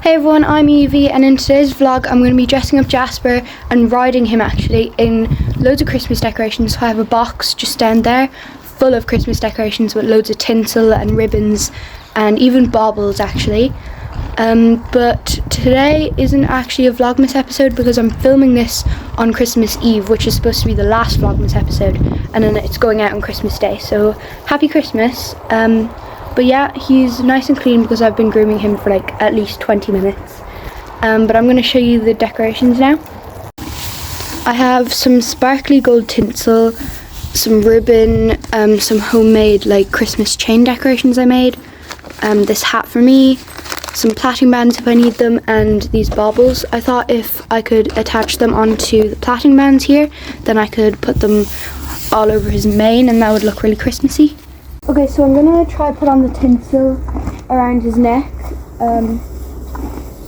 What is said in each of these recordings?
Hey everyone, I'm Evie, and in today's vlog I'm going to be dressing up Jasper and riding him actually in loads of Christmas decorations. So I have a box just down there full of Christmas decorations with loads of tinsel and ribbons and even baubles actually. But today isn't actually a Vlogmas episode because I'm filming this on Christmas Eve, which is supposed to be the last Vlogmas episode, and then it's going out on Christmas Day. So happy Christmas. But yeah, he's nice and clean because I've been grooming him for like at least 20 minutes. But I'm going to show you the decorations now. I have some sparkly gold tinsel, some ribbon, some homemade like Christmas chain decorations I made, this hat for me, some plaiting bands if I need them, and these baubles. I thought if I could attach them onto the plaiting bands here, then I could put them all over his mane and that would look really Christmassy. Okay, so I'm gonna try put on the tinsel around his neck.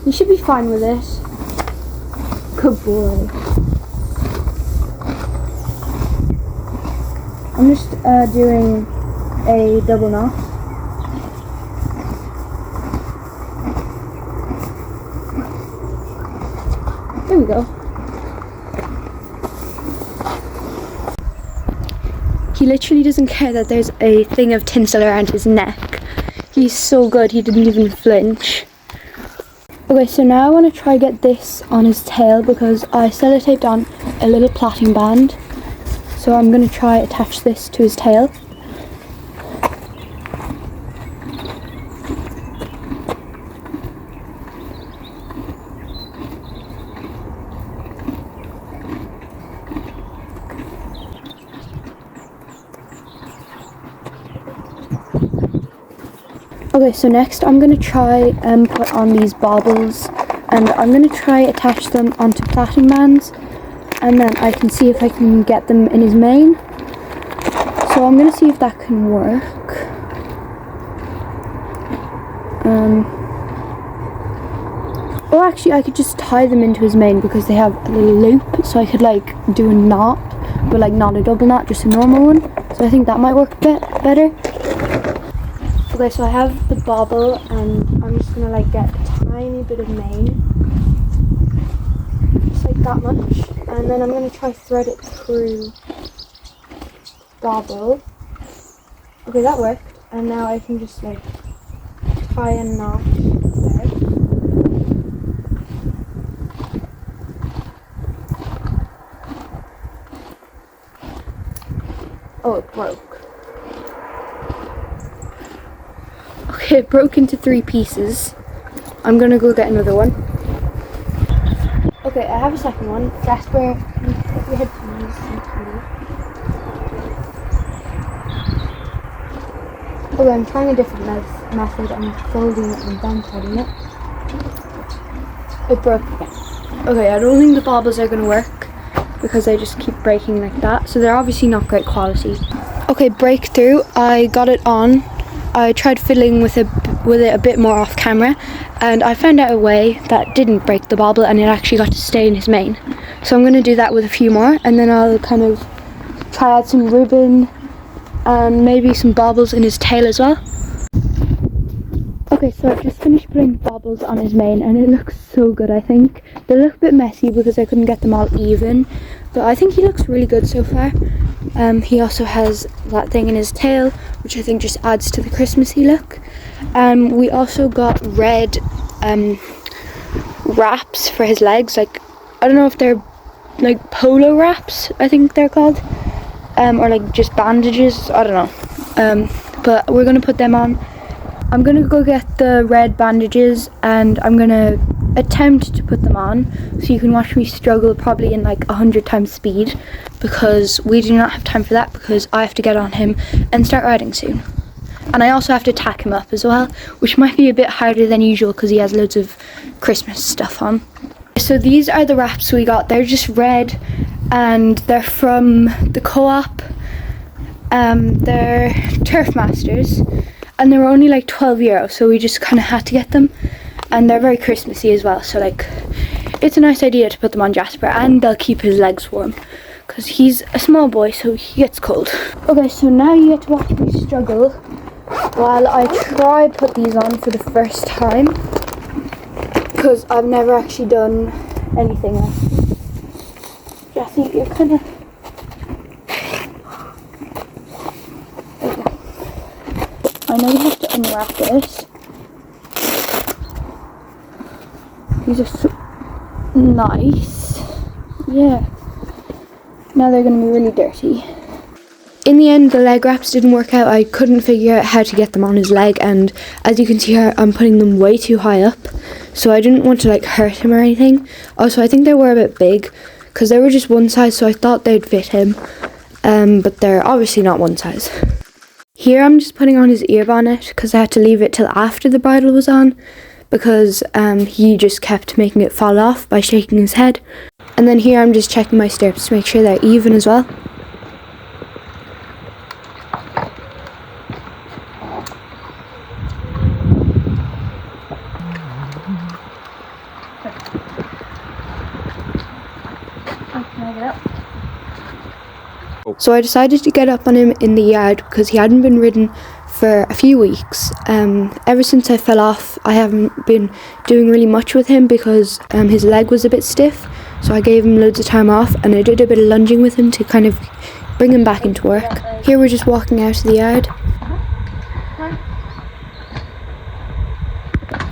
He should be fine with it. Good boy. I'm just doing a double knot. There we go. He literally doesn't care that there's a thing of tinsel around his neck. He's so good, he didn't even flinch. Okay, so now I want to try get this on his tail because I sellotaped on a little plaiting band. So I'm going to try attach this to his tail. Okay, so next I'm going to try and put on these baubles, and I'm going to try attach them onto plaiting bands, and then I can see if I can get them in his mane. So I'm going to see if that can work. Or actually I could just tie them into his mane because they have a little loop, so I could like do a knot, but like not a double knot, just a normal one. So I think that might work a bit better. Okay, so I have the bauble and I'm just gonna like get a tiny bit of mane, just like that much, and then I'm gonna try thread it through bauble. Okay, that worked, and now I can just like tie a knot there. Oh, it broke. Okay, it broke into 3 pieces. I'm gonna go get another one. Okay, I have a second one. Jasper, can you put your head please? Okay, I'm trying a different method. I'm folding it and then threading it. It broke again. Okay, I don't think the baubles are gonna work because they just keep breaking like that. So they're obviously not great quality. Okay, breakthrough. I got it on. I tried fiddling with it a bit more off camera, and I found out a way that didn't break the bauble and it actually got to stay in his mane. So I'm going to do that with a few more, and then I'll kind of try out some ribbon and maybe some baubles in his tail as well. Okay, so I've just finished putting baubles on his mane and it looks so good. I think they look a bit messy because I couldn't get them all even, but I think he looks really good so far. He also has that thing in his tail, which I think just adds to the Christmassy look. We also got red wraps for his legs. Like, I don't know if they're like polo wraps, I think they're called, or like just bandages, I don't know. But we're gonna put them on. I'm gonna go get the red bandages and I'm gonna attempt to put them on so you can watch me struggle probably in like 100 times speed, because we do not have time for that because I have to get on him and start riding soon. And I also have to tack him up as well, which might be a bit harder than usual because he has loads of Christmas stuff on. So these are the wraps we got. They're just red and they're from the co-op. They're Turf Masters and they were only like €12, so we just kind of had to get them. And they're very Christmassy as well, so like it's a nice idea to put them on Jasper, and they'll keep his legs warm because he's a small boy, so he gets cold. Okay, so now you get to watch me struggle while I try put these on for the first time. because I've never actually done anything else. Jessie, you're kind of... Okay. I know you have to unwrap this. These are so nice. Yeah. Now they're going to be really dirty. In the end, the leg wraps didn't work out. I couldn't figure out how to get them on his leg, and as you can see here, I'm putting them way too high up, so I didn't want to like hurt him or anything. Also, I think they were a bit big because they were just one size, so I thought they'd fit him, but they're obviously not one size. Here I'm just putting on his ear bonnet because I had to leave it till after the bridle was on because he just kept making it fall off by shaking his head. And then here I'm just checking my stirrups to make sure they're even as well. So I decided to get up on him in the yard because he hadn't been ridden for a few weeks. Ever since I fell off, I haven't been doing really much with him because his leg was a bit stiff. So I gave him loads of time off, and I did a bit of lunging with him to kind of bring him back into work. Here we're just walking out of the yard.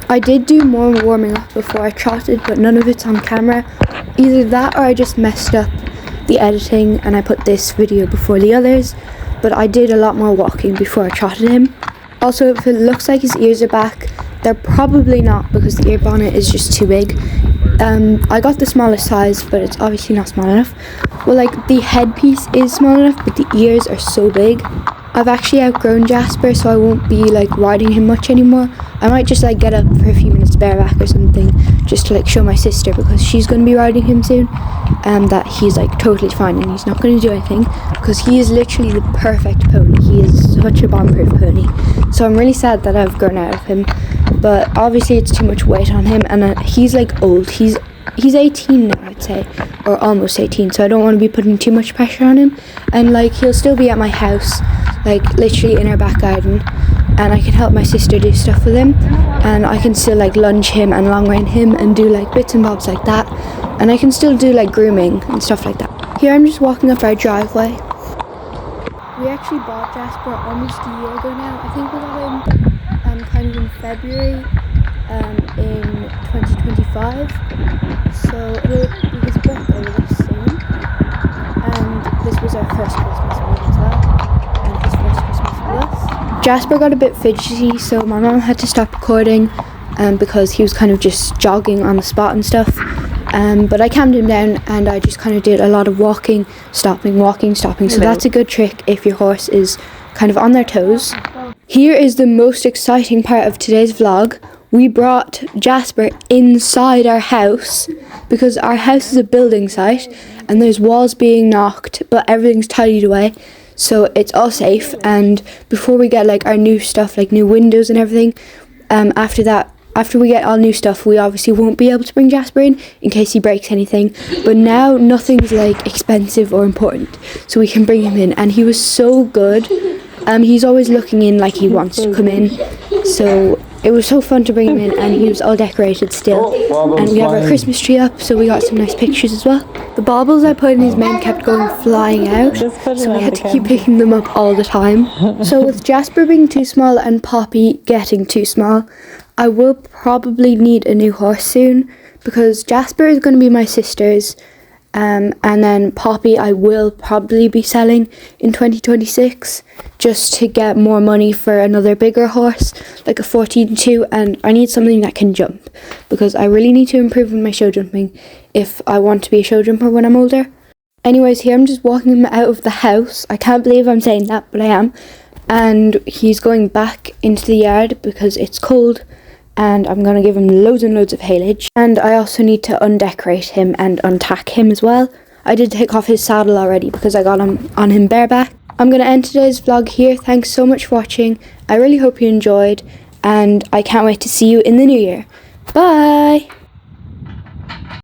I did do more warming up before I trotted, but none of it's on camera. Either that or I just messed up the editing and I put this video before the others, but I did a lot more walking before I trotted him. Also, if it looks like his ears are back, they're probably not because the ear bonnet is just too big. I got the smallest size, but it's obviously not small enough. Well, like, the headpiece is small enough, but the ears are so big. I've actually outgrown Jasper, so I won't be like riding him much anymore. I might just like get up for a few minutes bareback or something, just to like show my sister, because she's going to be riding him soon, that he's like totally fine and he's not going to do anything, because he is literally the perfect pony. He is such a bomb-proof pony. So I'm really sad that I've grown out of him, but obviously it's too much weight on him, and he's like old. He's 18 now, I'd say, or almost 18, so I don't want to be putting too much pressure on him. And like, he'll still be at my house, like literally in our back garden, and I can help my sister do stuff with him, and I can still like lunge him and long rein him and do like bits and bobs like that, and I can still do like grooming and stuff like that. Here I'm just walking up our driveway. We actually bought Jasper almost a year ago now. I think we got him kind of in February in 2025, so it'll be his birthday this soon, and this was our first Christmas with him as well, and his first Christmas with us. Jasper got a bit fidgety, so my mum had to stop recording because he was kind of just jogging on the spot and stuff, but I calmed him down and I just kind of did a lot of walking, stopping, so that's a good trick if your horse is kind of on their toes. Here is the most exciting part of today's vlog. We brought Jasper inside our house because our house is a building site and there's walls being knocked, but everything's tidied away, so it's all safe. And before we get like our new stuff, like new windows and everything, after we get all new stuff, we obviously won't be able to bring Jasper in case he breaks anything. But now nothing's like expensive or important, so we can bring him in, and he was so good. He's always looking in like he wants to come in, so it was so fun to bring him in, and he was all decorated still. And we have our Christmas tree up, so we got some nice pictures as well. The baubles I put in his mane kept going flying out, so we had to keep picking them up all the time. So with Jasper being too small and Poppy getting too small, I will probably need a new horse soon, because Jasper is going to be my sister's, and then Poppy I will probably be selling in 2026 just to get more money for another bigger horse, like a 14-2, and I need something that can jump because I really need to improve on my show jumping if I want to be a show jumper when I'm older. Anyways, here I'm just walking him out of the house. I can't believe I'm saying that, but I am. And he's going back into the yard because it's cold, and I'm going to give him loads and loads of haylage. And I also need to undecorate him and untack him as well. I did take off his saddle already because I got him on him bareback. I'm going to end today's vlog here. Thanks so much for watching. I really hope you enjoyed, and I can't wait to see you in the new year. Bye!